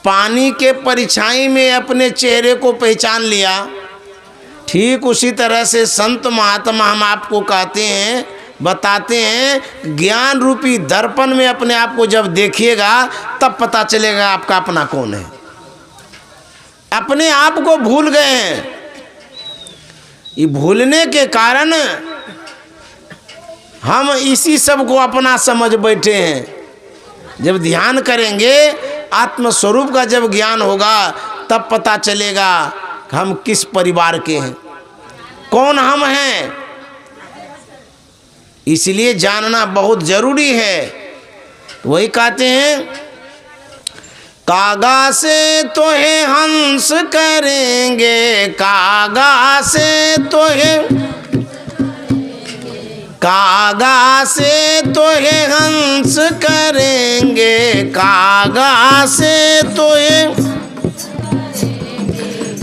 Speaker 1: पानी के परछाई में अपने चेहरे को पहचान लिया, ठीक उसी तरह से संत महात्मा हम आपको कहते हैं, बताते हैं, ज्ञान रूपी दर्पण में अपने आप को जब देखिएगा तब पता चलेगा आपका अपना कौन है। अपने आप को भूल गए हैं। ये भूलने के कारण हम इसी सब को अपना समझ बैठे हैं। जब ध्यान करेंगे, आत्मस्वरूप का जब ज्ञान होगा तब पता चलेगा कि हम किस परिवार के हैं, कौन हम हैं। इसलिए जानना बहुत जरूरी है। वही कहते हैं कागा से तो है हंस करेंगे, कागा से तो है, कागा से तो है हंस करेंगे, कागा से तो है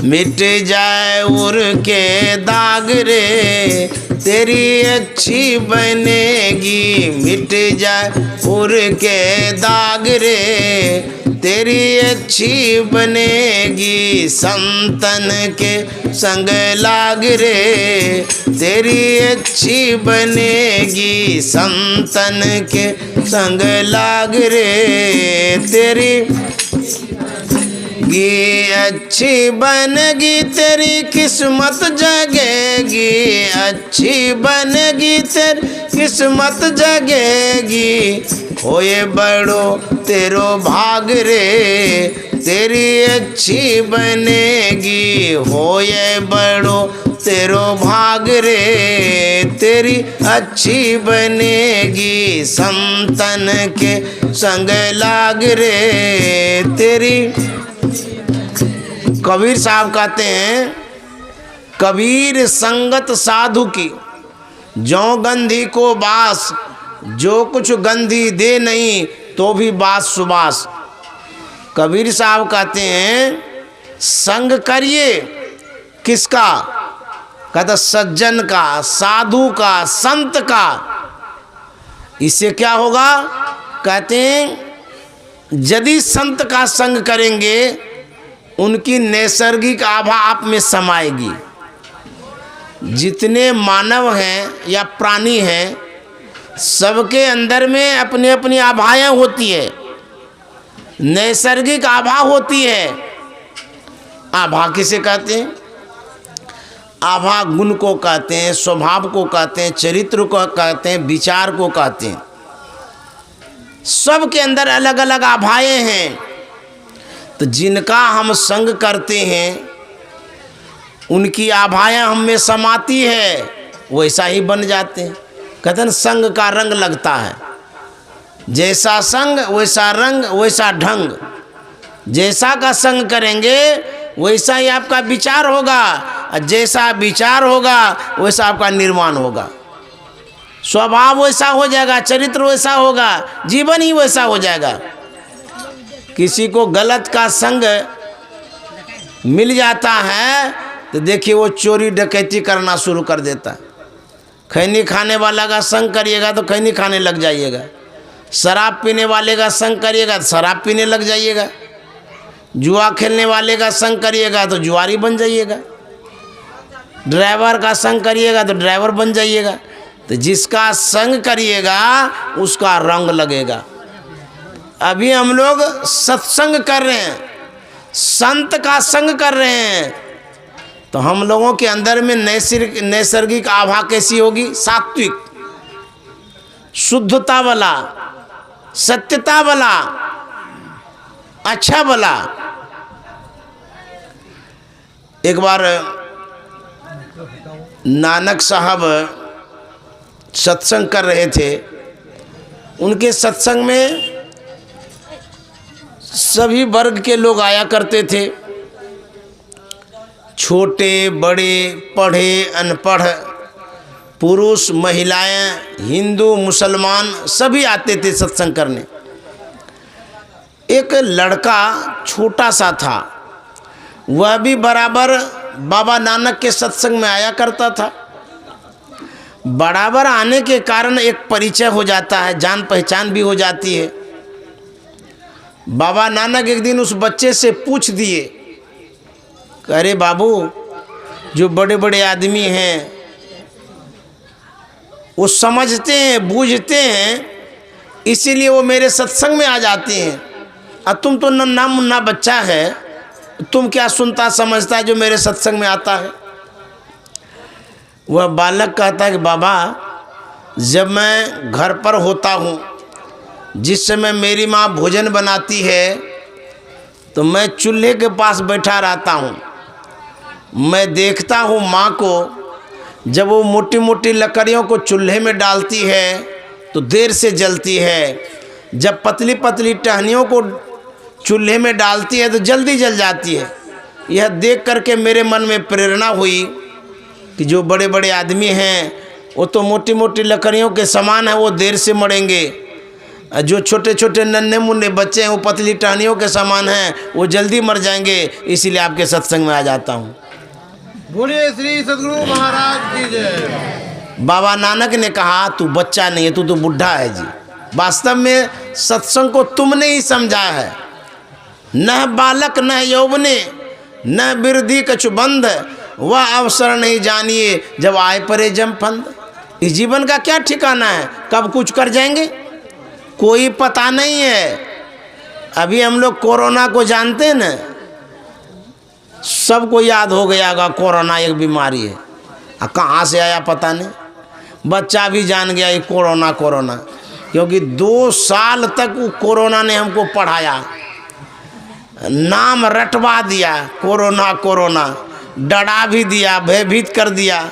Speaker 1: मिट जाए उर के दाग रे, तेरी अच्छी बनेगी, मिट जाए उर के दाग रे। तेरी अच्छी बनेगी, संतन के संग लाग रे। तेरी अच्छी बनेगी, संतन के संग लाग रे। तेरी अच्छी बनेगी, तेरी किस्मत जगेगी। अच्छी बनेगी, तेरी किस्मत जगेगी। होए बड़ो तेरो भाग रे। तेरी अच्छी बनेगी, होए बड़ो तेरो भाग रे। तेरी अच्छी बनेगी, संतन के संग लाग रे। तेरी कबीर साहब कहते हैं, कबीर संगत साधु की जो गंधी को बास। जो कुछ गंधी दे नहीं तो भी बास सुबास। कबीर साहब कहते हैं, संग करिए किसका? कहता सज्जन का, साधु का, संत का। इससे क्या होगा? कहते हैं यदि संत का संग करेंगे, उनकी नैसर्गिक आभा आप में समाएगी। जितने मानव हैं या प्राणी हैं, सबके अंदर में अपनी अपनी आभाएं होती है, नैसर्गिक आभा होती है। आभा किसे कहते हैं? आभा गुण को कहते हैं, स्वभाव को कहते हैं, चरित्र को कहते हैं, विचार को कहते हैं। सबके अंदर अलग अलग आभाएं हैं। तो जिनका हम संग करते हैं, उनकी आभाएं हम में समाती है, वैसा ही बन जाते हैं। कहते हैं संग का रंग लगता है। जैसा संग वैसा रंग वैसा ढंग। जैसा का संग करेंगे वैसा ही आपका विचार होगा, और जैसा विचार होगा वैसा आपका निर्माण होगा। स्वभाव वैसा हो जाएगा, चरित्र वैसा होगा, जीवन ही वैसा हो जाएगा। किसी को गलत का संग मिल जाता है तो देखिए वो चोरी डकैती करना शुरू कर देता है। खैनी खाने वाला का संग करिएगा तो खैनी खाने लग जाइएगा। शराब पीने वाले का संग करिएगा तो शराब पीने लग जाइएगा। जुआ खेलने वाले का संग करिएगा तो जुआरी बन जाइएगा। ड्राइवर का संग करिएगा तो ड्राइवर बन जाइएगा। तो जिसका संग करिएगा उसका रंग लगेगा। अभी हम लोग सत्संग कर रहे हैं, संत का संग कर रहे हैं, तो हम लोगों के अंदर में नैसर्गिक आभा कैसी होगी? सात्विक, शुद्धता वाला, सत्यता वाला, अच्छा वाला। एक बार नानक साहब सत्संग कर रहे थे। उनके सत्संग में सभी वर्ग के लोग आया करते थे, छोटे बड़े, पढ़े अनपढ़, पुरुष महिलाएं, हिंदू मुसलमान सभी आते थे सत्संग करने। एक लड़का छोटा सा था, वह भी बराबर बाबा नानक के सत्संग में आया करता था। बराबर आने के कारण एक परिचय हो जाता है, जान पहचान भी हो जाती है। बाबा नानक एक दिन उस बच्चे से पूछ दिए, अरे बाबू, जो बड़े बड़े आदमी हैं वो समझते हैं, बूझते हैं, इसीलिए वो मेरे सत्संग में आ जाते हैं, और तुम तो नन्हा मुन्ना बच्चा है, तुम क्या सुनता समझता है जो मेरे सत्संग में आता है? वह बालक कहता है कि बाबा, जब मैं घर पर होता हूँ, जिस समय मेरी माँ भोजन बनाती है, तो मैं चूल्हे के पास बैठा रहता हूँ। मैं देखता हूँ माँ को, जब वो मोटी मोटी लकड़ियों को चूल्हे में डालती है तो देर से जलती है, जब पतली पतली टहनियों को चूल्हे में डालती है तो जल्दी जल जाती है। यह देख करके मेरे मन में प्रेरणा हुई कि जो बड़े बड़े आदमी हैं वो तो मोटी मोटी लकड़ियों के समान है, वो देर से मरेंगे। जो छोटे छोटे नन्हे मुन्ने बच्चे हैं वो पतली टहनियों के समान हैं, वो जल्दी मर जाएंगे। इसीलिए आपके सत्संग में आ जाता हूँ।
Speaker 2: बोलिए श्री सद्गुरु महाराज की जय।
Speaker 1: बाबा नानक ने कहा तू बच्चा नहीं है, तू तो बुढ़ा है जी। वास्तव में सत्संग को तुमने ही समझा है। न बालक न यौवने न वृद्धि कछु बंध, वह अवसर नहीं जानिए जब आए परे जम फंद। इस जीवन का क्या ठिकाना है, कब कुछ कर जाएंगे कोई पता नहीं है। अभी हम लोग कोरोना को जानते हैं न, सबको याद हो गया होगा कोरोना एक बीमारी है, कहाँ से आया पता नहीं। बच्चा भी जान गया ये कोरोना कोरोना, क्योंकि 2 साल तक वो कोरोना ने हमको पढ़ाया, नाम रटवा दिया कोरोना कोरोना, डरा भी दिया, भयभीत कर दिया।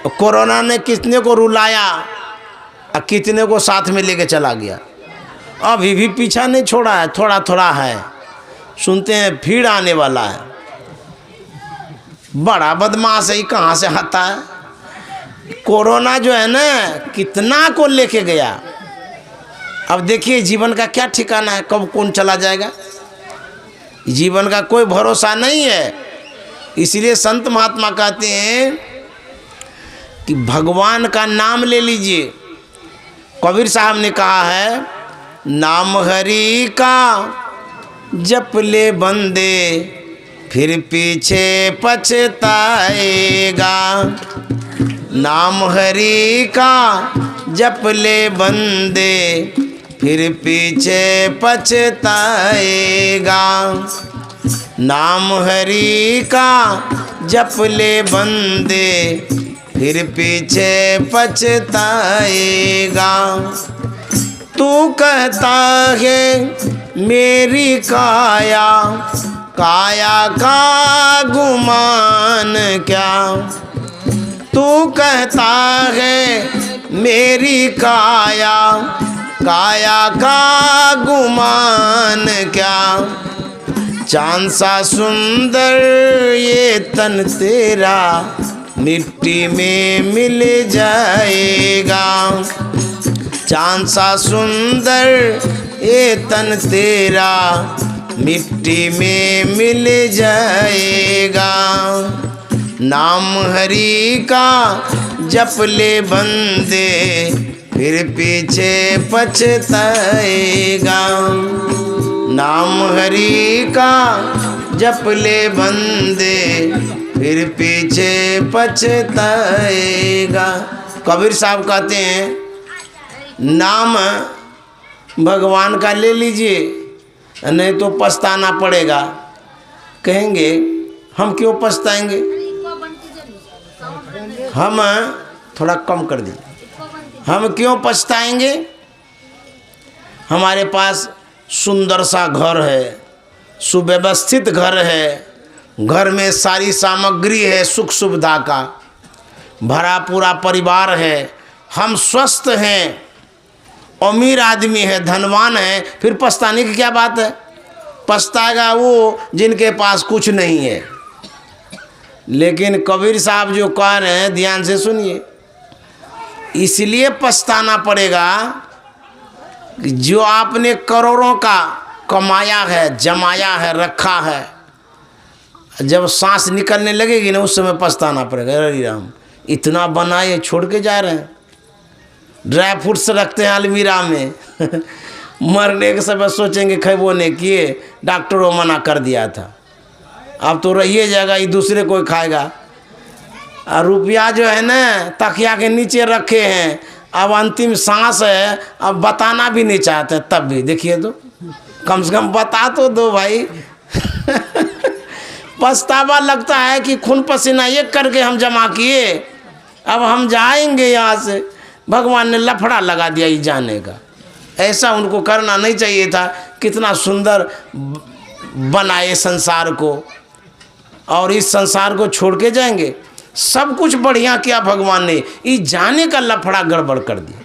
Speaker 1: कोरोना ने कितने को रुलाया और कितने को साथ में लेके चला गया। अभी भी पीछा नहीं छोड़ा है, थोड़ा थोड़ा है, सुनते हैं फिर आने वाला है। बड़ा बदमाश है, कहाँ से आता है कोरोना जो है ना, कितना को लेके गया। अब देखिए जीवन का क्या ठिकाना है, कब कौन चला जाएगा, जीवन का कोई भरोसा नहीं है। इसलिए संत महात्मा कहते हैं कि भगवान का नाम ले लीजिए। कबीर साहब ने कहा है, नाम हरि का जप ले बंदे फिर पीछे पछताएगा। नाम हरि का जप ले बंदे फिर पीछे पछताएगा। नाम हरि का जप ले बंदे फिर पीछे पछताएगा। तू कहता है मेरी काया, काया का गुमान क्या। तू कहता है मेरी काया, काया का गुमान क्या। चांद सा सुंदर ये तन तेरा मिट्टी में मिल जाएगा। चांद सा सुंदर ये तन तेरा मिट्टी में मिल जाएगा। नाम हरि का जप ले बंदे फिर पीछे पछताएगा। नाम हरि का जप ले बंदे फिर पीछे पछताएगा। कबीर साहब कहते हैं नाम भगवान का ले लीजिए, नहीं तो पछताना पड़ेगा। कहेंगे हम क्यों पछताएंगे, हम थोड़ा कम कर दीजिए, हम क्यों पछताएंगे। हमारे पास सुंदर सा घर है, सुव्यवस्थित घर है, घर में सारी सामग्री है, सुख सुविधा का भरा पूरा परिवार है, हम स्वस्थ हैं, अमीर आदमी है, धनवान है, फिर पछताने की क्या बात है। पछताएगा वो जिनके पास कुछ नहीं है। लेकिन कबीर साहब जो कह रहे हैं ध्यान से सुनिए, इसलिए पछताना पड़ेगा कि जो आपने करोड़ों का कमाया है, जमाया है, रखा है, जब सांस निकलने लगेगी ना उस समय पछताना पड़ेगा। अरे राम इतना बनाए छोड़ के जा रहे हैं, ड्राई फ्रूट्स रखते हैं अलमीरा में मरने के समय सोचेंगे खैबो ने किए, डॉक्टरों मना कर दिया था, अब तो रहिए जाएगा, ये दूसरे कोई खाएगा। और रुपया जो है ना तकिया के नीचे रखे हैं, अब अंतिम सांस है, अब बताना भी नहीं चाहते, तब भी देखिए तो कम से कम बता तो दो भाई पछतावा लगता है कि खून पसीना एक करके हम जमा किए, अब हम जाएंगे यहाँ से, भगवान ने लफड़ा लगा दिया ये जाने का। ऐसा उनको करना नहीं चाहिए था। कितना सुंदर बनाए संसार को, और इस संसार को छोड़ के जाएंगे। सब कुछ बढ़िया किया भगवान ने, ये जाने का लफड़ा गड़बड़ कर दिया।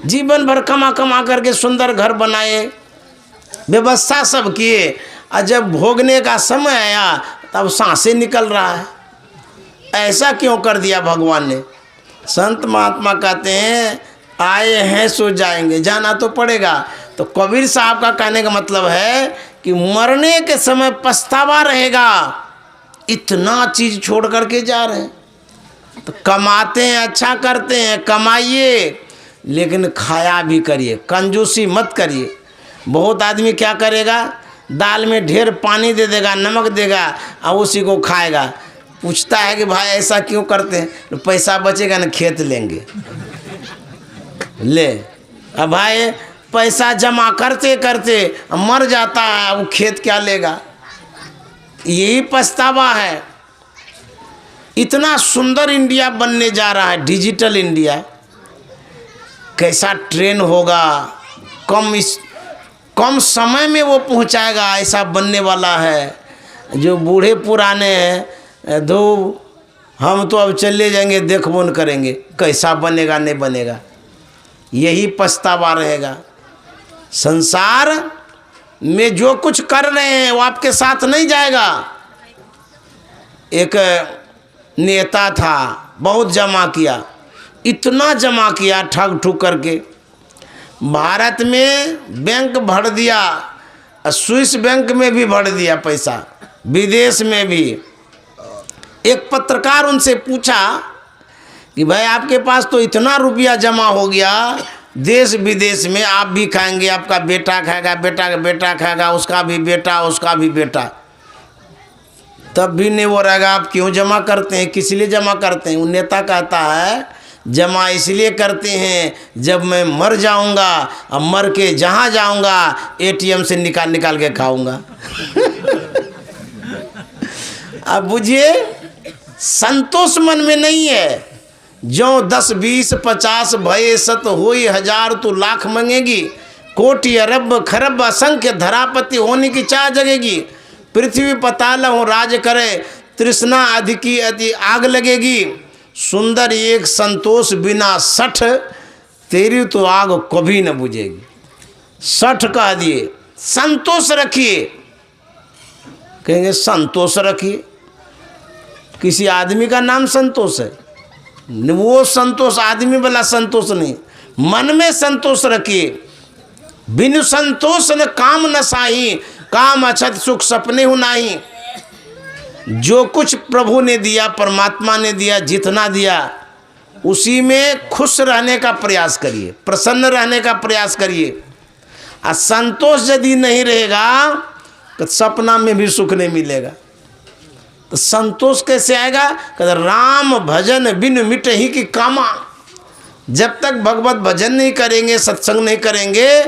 Speaker 1: जीवन भर कमा कमा करके सुंदर घर बनाए, व्यवस्था सब किए, और जब भोगने का समय आया तब सांसें निकल रहा है। ऐसा क्यों कर दिया भगवान ने। संत महात्मा कहते हैं आए हैं सो जाएंगे, जाना तो पड़ेगा। तो कबीर साहब का कहने का मतलब है कि मरने के समय पछतावा रहेगा, इतना चीज छोड़ करके जा रहे हैं। तो कमाते हैं, अच्छा करते हैं, कमाइए, लेकिन खाया भी करिए, कंजूसी मत करिए। बहुत आदमी क्या करेगा, दाल में ढेर पानी दे देगा, नमक देगा और उसी को खाएगा। पूछता है कि भाई ऐसा क्यों करते हैं? तो पैसा बचेगा ना, खेत लेंगे। ले, अब भाई पैसा जमा करते करते मर जाता है, वो खेत क्या लेगा? यही पछतावा है। इतना सुंदर इंडिया बनने जा रहा है, डिजिटल इंडिया। कैसा ट्रेन होगा, कम समय में वो पहुंचाएगा, ऐसा बनने वाला है। जो बूढ़े पुराने हैं, दो हम तो अब चले जाएंगे, देखबो न करेंगे कैसा बनेगा नहीं बनेगा। यही पछतावा रहेगा। संसार में जो कुछ कर रहे हैं वो आपके साथ नहीं जाएगा। एक नेता था, बहुत जमा किया, इतना जमा किया ठग ठुक करके। भारत में बैंक भर दिया, स्विस बैंक में भी भर दिया पैसा, विदेश में भी। एक पत्रकार उनसे पूछा कि भाई आपके पास तो इतना रुपया जमा हो गया, देश विदेश में आप भी खाएंगे, आपका बेटा खाएगा, बेटा का बेटा खाएगा, उसका भी बेटा, उसका भी बेटा, तब भी नहीं वो रहेगा। आप क्यों जमा करते हैं, किस लिए जमा करते हैं? वो नेता कहता है जमा इसलिए करते हैं जब मैं मर जाऊंगा, और मर के जहाँ जाऊंगा एटीएम से निकाल के खाऊंगा। अब बुझिए, संतोष मन में नहीं है। जो 10 20 50 भय सत होई हजार, तो लाख मंगेगी, कोटि अरब खरब असंख्य धरापति होने की चाह जगेगी। पृथ्वी पताल हो राज करे, तृष्णा अधिकी अति आग लगेगी। सुंदर एक संतोष बिना 60, तेरी तो आग कभी न बुझेगी। 60 कह दिए, संतोष रखिए। कहेंगे संतोष रखिए, किसी आदमी का नाम संतोष है? वो संतोष आदमी वाला संतोष नहीं, मन में संतोष रखिए। बिनु संतोष न काम न साही, काम अछत सुख सपने हो नाही। जो कुछ प्रभु ने दिया, परमात्मा ने दिया, जितना दिया उसी में खुश रहने का प्रयास करिए, प्रसन्न रहने का प्रयास करिए। और संतोष यदि नहीं रहेगा तो सपना में भी सुख नहीं मिलेगा। तो संतोष कैसे आएगा? कहते राम भजन बिन मिटहि की कामा। जब तक भगवत भजन नहीं करेंगे, सत्संग नहीं करेंगे,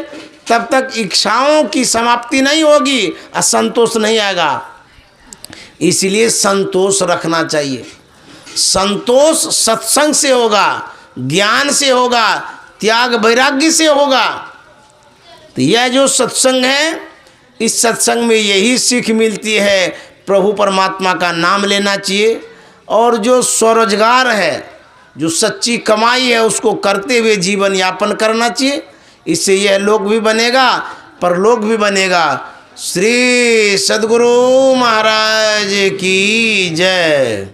Speaker 1: तब तक इच्छाओं की समाप्ति नहीं होगी, असंतोष नहीं आएगा। इसलिए संतोष रखना चाहिए। संतोष सत्संग से होगा, ज्ञान से होगा, त्याग वैराग्य से होगा। तो यह जो सत्संग है, इस सत्संग में यही सीख मिलती है, प्रभु परमात्मा का नाम लेना चाहिए। और जो स्वरोजगार है, जो सच्ची कमाई है, उसको करते हुए जीवन यापन करना चाहिए। इससे यह लोक भी बनेगा, परलोक भी बनेगा। श्री सद्गुरु महाराज की जय।